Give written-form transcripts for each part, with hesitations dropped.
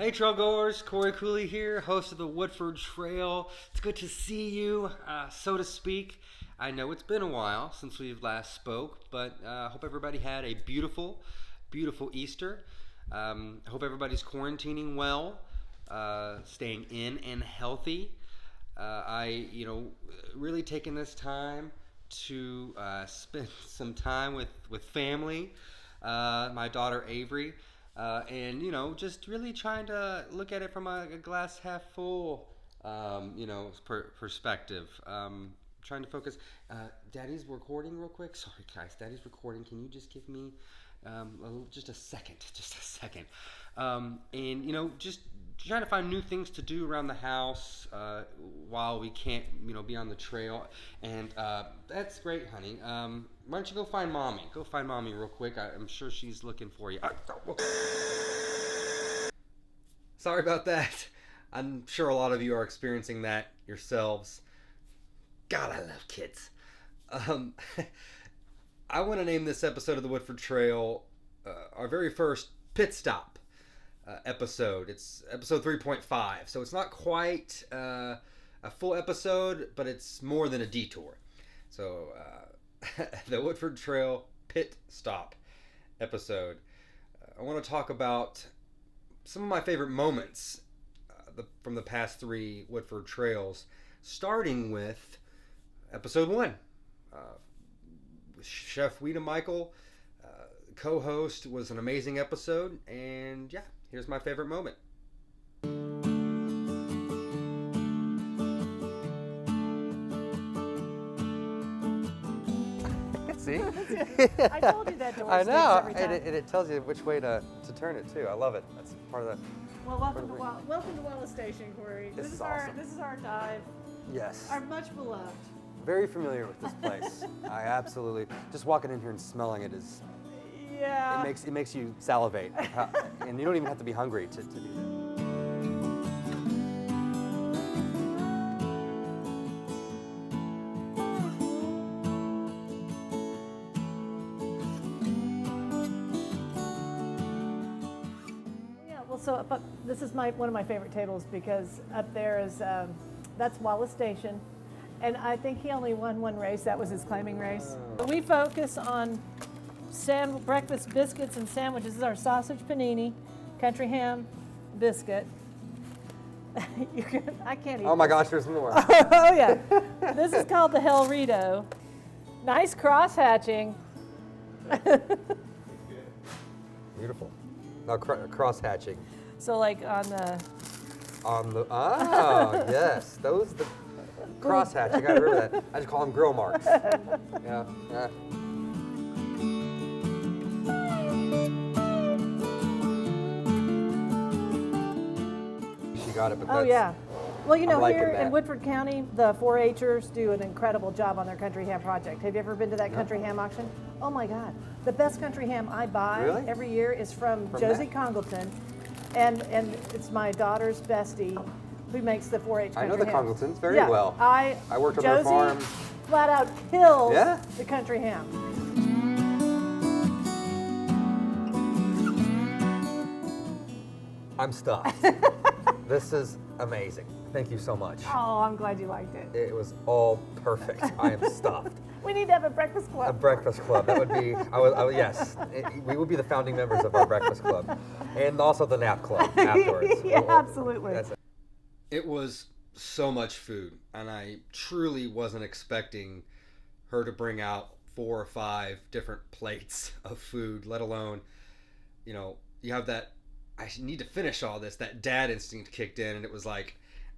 Hey trail goers, Cory Cooley here, host of the Woodford Trail. It's good to see you, so to speak. I know it's been a while since we've last spoke, but I hope everybody had a beautiful, beautiful Easter. I hope everybody's quarantining well, staying in and healthy. Really taking this time to spend some time with family, my daughter Avery. Just really trying to look at it from a glass half full, perspective. Trying to focus. Daddy's recording real quick. Sorry, guys. Daddy's recording. Can you just give me just a second? Just a second. Just trying to find new things to do around the house while we can't, be on the trail. And that's great, honey. Why don't you go find mommy? Go find mommy real quick. I'm sure she's looking for you. Sorry about that. I'm sure a lot of you are experiencing that yourselves. God, I love kids. I want to name this episode of the Woodford Trail our very first pit stop episode. It's episode 3.5, so it's not quite a full episode, but it's more than a detour. So the Woodford Trail pit stop episode. I want to talk about some of my favorite moments from the past three Woodford Trails, starting with episode 1. Chef Weta Michael, co-host, was an amazing episode, and yeah, here's my favorite moment. See? I told you that door I sticks know, every time. and it tells you which way to turn it too. I love it. That's part of the. Well, welcome to Wallace Station, Cory. This is awesome. This is our dive. Yes. Our much beloved. Very familiar with this place. I absolutely just walking in here and smelling it is. Yeah. It makes you salivate, and you don't even have to be hungry to do that. But this is one of my favorite tables because up there is that's Wallace Station, and I think he only won one race. That was his climbing race. We focus on breakfast biscuits and sandwiches. This is our sausage panini, country ham biscuit. I can't eat. Oh my gosh, there's more. Oh yeah, this is called the Hell Rito. Nice cross hatching. Beautiful. Now cross hatching. So like yes, those the cross hatching. I remember that. I just call them grill marks. Yeah. She got it, but oh yeah. Well, here that. in Woodford County, the 4-H'ers do an incredible job on their country ham project. Have you ever been to that country ham auction? Oh my God. The best country ham I buy every year is from Josie Congleton, and it's my daughter's bestie who makes the 4-H country I know the hams. Congletons very well. I worked on Josie their farm. Flat out kills the country ham. I'm stuffed. This is amazing. Thank you so much. Oh, I'm glad you liked it. It was all perfect. I am stuffed. We need to have a breakfast club. A breakfast club. That would be, yes. We would be the founding members of our breakfast club. And also the nap club afterwards. Yeah, absolutely. It was so much food, and I truly wasn't expecting her to bring out 4 or 5 different plates of food, let alone, you have that, I need to finish all this, that dad instinct kicked in, and it was like,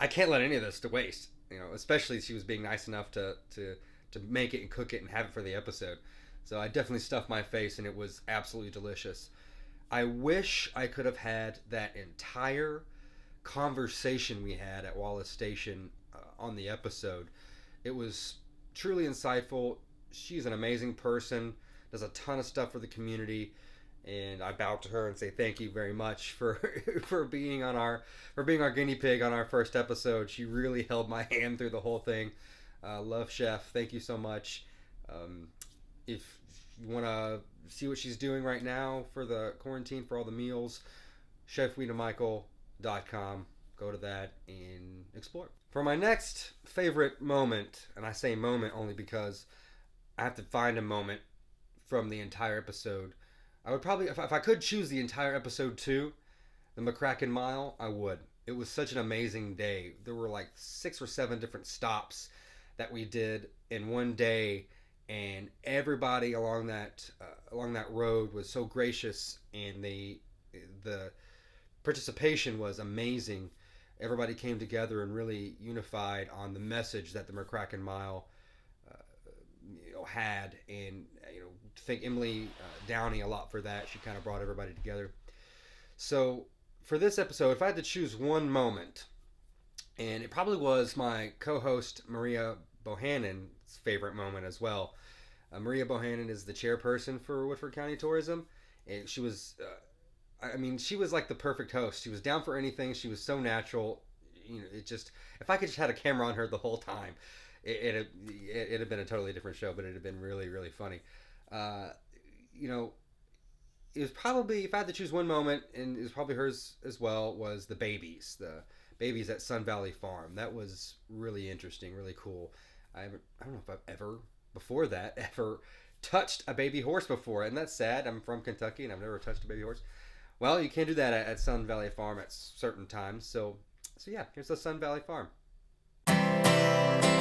I can't let any of this to waste, especially she was being nice enough to make it and cook it and have it for the episode. So I definitely stuffed my face, and it was absolutely delicious. I wish I could have had that entire conversation we had at Wallace Station on the episode. It was truly insightful. She's an amazing person, does a ton of stuff for the community, and I bow to her and say thank you very much for being our guinea pig on our first episode. She really held my hand through the whole thing. Love Chef, thank you so much. If you want to see what she's doing right now for the quarantine, for all the meals, chefwetamichael.com. woodford.com. Go to that and explore. For my next favorite moment, and I say moment only because I have to find a moment from the entire episode. I would probably, if I could choose the entire episode 2, the McCracken Mile, I would. It was such an amazing day. There were like 6 or 7 different stops that we did in one day, and everybody along that road was so gracious, and the participation was amazing. Everybody came together and really unified on the message that the McCracken Mile had, and thank Emily Downey a lot for that. She kind of brought everybody together. So for this episode, if I had to choose one moment, and it probably was my co-host Maria Bohannon's favorite moment as well. Maria Bohannon is the chairperson for Woodford County Tourism, and she was she was like the perfect host. She was down for anything. She was so natural. It just, if I could just had a camera on her the whole time, it'd have been a totally different show, but it'd have been really, really funny. It was probably, if I had to choose one moment, and it was probably hers as well, was the babies at Sun Valley Farm. That was really interesting, really cool. I don't know if I've ever touched a baby horse before, and that's sad. I'm from Kentucky, and I've never touched a baby horse. Well, you can't do that at Sun Valley Farm at certain times. So yeah, here's the Sun Valley Farm.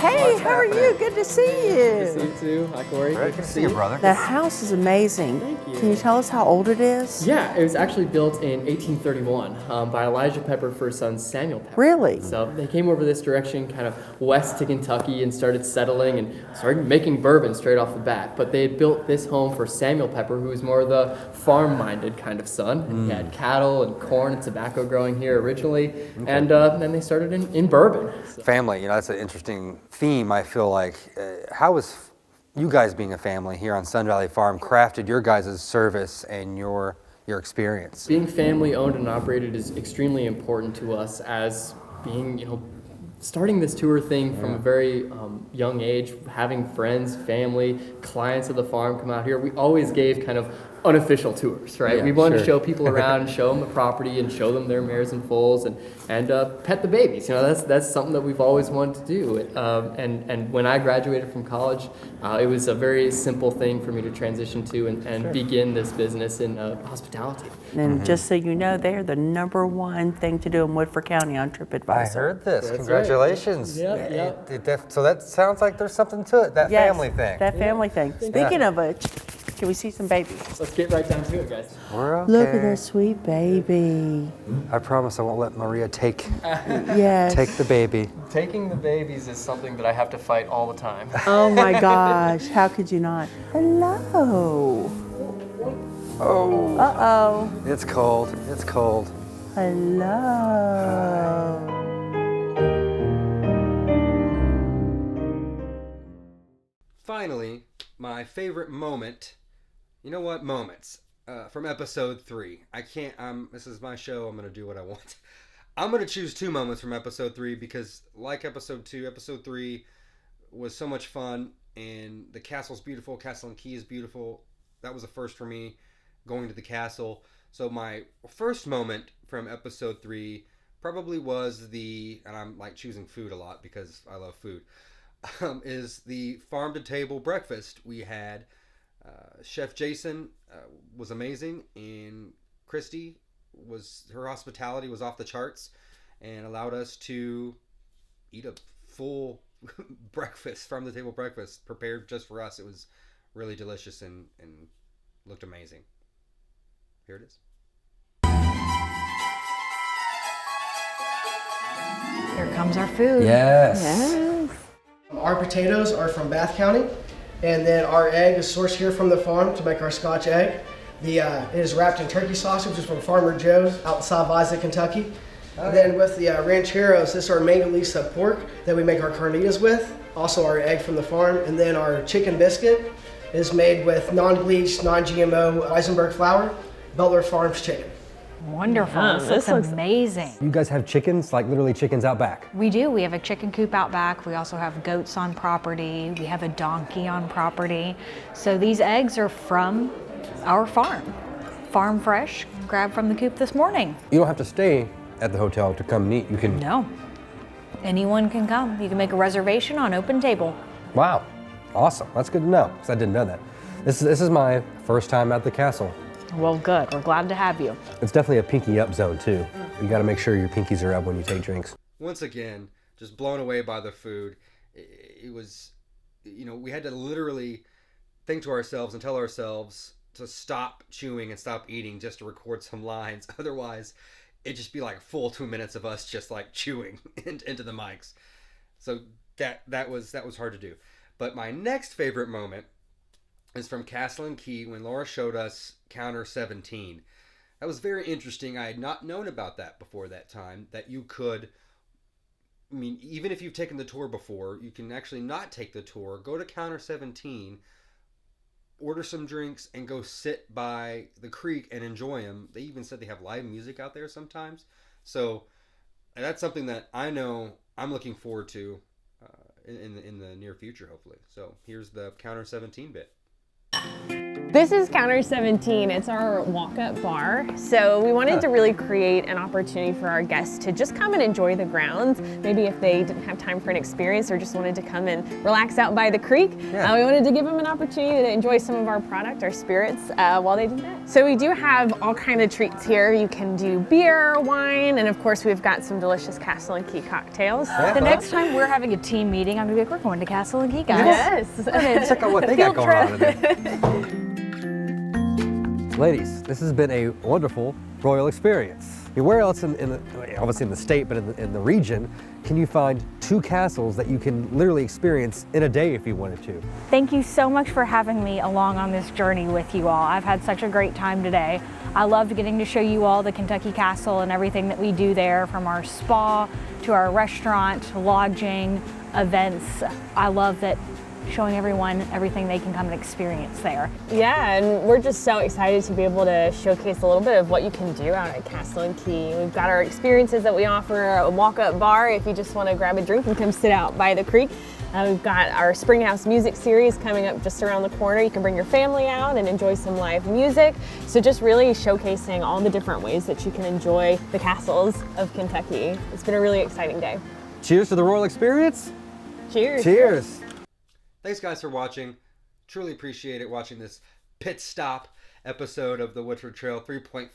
Hey, how are you? Good to see you. Good to see you too. Hi, Cory. Good to see you, brother. The house is amazing. Thank you. Can you tell us how old it is? Yeah, it was actually built in 1831 by Elijah Pepper for his son Samuel Pepper. Really? So they came over this direction, kind of west to Kentucky, and started settling and started making bourbon straight off the bat. But they had built this home for Samuel Pepper, who was more the farm-minded kind of son. He had cattle and corn and tobacco growing here originally, and then they started in bourbon. So. Family, that's an interesting theme. I feel like, how has you guys being a family here on Sun Valley Farm crafted your guys' service and your experience? Being family owned and operated is extremely important to us, as being, starting this tour thing from a very young age, having friends, family, clients of the farm come out here. We always gave kind of unofficial tours, right? Yeah, we wanted to sure. show people around and show them the property and show them their mares and foals and pet the babies. That's something that we've always wanted to do. And when I graduated from college, it was a very simple thing for me to transition to and begin this business in hospitality. And just so you know, they're the #1 thing to do in Woodford County on TripAdvisor. I heard this. That's Congratulations. Right. Yep. So that sounds like there's something to it, that Yes, family thing. That family thing. Speaking of which, can we see some babies? Let's get right down to it, guys. We're okay. Look at that sweet baby. I promise I won't let Maria take Yes. the baby. Taking the babies is something that I have to fight all the time. Oh my gosh, how could you not? Hello. Oh. Uh-oh. It's cold. It's cold. Hello. Finally, my favorite moment. You know what? Moments. From episode 3. I can't, this is my show. I'm going to do what I want. I'm going to choose 2 moments from episode 3 because, like episode 2, episode 3 was so much fun, and the castle's beautiful. Castle and Key is beautiful. That was a first for me, going to the castle. So my first moment from episode 3 probably was and I'm like choosing food a lot because I love food, is the farm to table breakfast we had. Chef Jason was amazing, and Christy her hospitality was off the charts and allowed us to eat a full breakfast, farm to table breakfast prepared just for us. It was really delicious and looked amazing. Here it is. Here comes our food. Yes. Our potatoes are from Bath County, and then our egg is sourced here from the farm to make our Scotch egg. It is wrapped in turkey sausage, which is from Farmer Joe's outside of Isaac, Kentucky. And then with the rancheros, this is our Mangalisa pork that we make our carnitas with. Also our egg from the farm, and then our chicken biscuit is made with non-bleached, non-GMO Eisenberg flour, Butler Farms chicken. Wonderful. This looks amazing. You guys have chickens, like literally chickens out back? We do. We have a chicken coop out back. We also have goats on property. We have a donkey on property. So these eggs are from our farm. Farm fresh, grabbed from the coop this morning. You don't have to stay at the hotel to come meet. You can. No. Anyone can come. You can make a reservation on Open Table. Wow, awesome. That's good to know, because I didn't know that. This is my first time at the castle. Well, good. We're glad to have you. It's definitely a pinky up zone too. You got to make sure your pinkies are up when you take drinks. Once again, just blown away by the food. It was, we had to literally think to ourselves and tell ourselves to stop chewing and stop eating just to record some lines. Otherwise, it'd just be like a full 2 minutes of us just like chewing into the mics. So that was hard to do. But my next favorite moment is from Castle and Key when Laura showed us Counter 17. That was very interesting. I had not known about that before that time, that you could, even if you've taken the tour before, you can actually not take the tour, go to Counter 17, order some drinks, and go sit by the creek and enjoy them. They even said they have live music out there sometimes. So that's something that I know I'm looking forward to in the near future, hopefully. So here's the Counter 17 bit. This is Counter 17. It's our walk-up bar. So we wanted to really create an opportunity for our guests to just come and enjoy the grounds. Maybe if they didn't have time for an experience or just wanted to come and relax out by the creek, we wanted to give them an opportunity to enjoy some of our product, our spirits, while they do that. So we do have all kind of treats here. You can do beer, wine, and of course we've got some delicious Castle and Key cocktails. The next time we're having a team meeting, I'm gonna be like, we're going to Castle and Key, guys. Yes. Check out what they got going on today. Ladies, this has been a wonderful royal experience. Where else obviously in the state, but in the region, can you find 2 castles that you can literally experience in a day if you wanted to? Thank you so much for having me along on this journey with you all. I've had such a great time today. I loved getting to show you all the Kentucky Castle and everything that we do there, from our spa to our restaurant, lodging, events. I love that showing everyone everything they can come and experience there. Yeah, and we're just so excited to be able to showcase a little bit of what you can do out at Castle and Key. We've got our experiences that we offer, a walk-up bar if you just want to grab a drink and come sit out by the creek. We've got our Springhouse Music Series coming up just around the corner. You can bring your family out and enjoy some live music. So just really showcasing all the different ways that you can enjoy the castles of Kentucky. It's been a really exciting day. Cheers to the royal experience. Cheers. Cheers. Thanks, guys, for watching. Truly appreciate it, watching this pit stop episode of the Woodford Trail 3.5.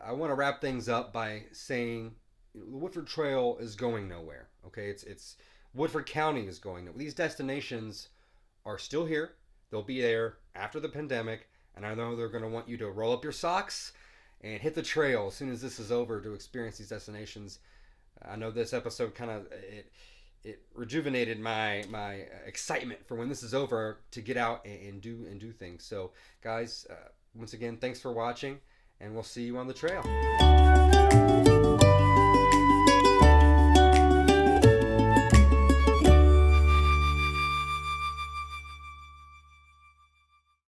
I want to wrap things up by saying the Woodford Trail is going nowhere. Okay, it's Woodford County is going nowhere. These destinations are still here. They'll be there after the pandemic, and I know they're going to want you to roll up your socks and hit the trail as soon as this is over to experience these destinations. I know this episode kind of it rejuvenated my excitement for when this is over to get out and do things. So guys, once again, thanks for watching, and we'll see you on the trail.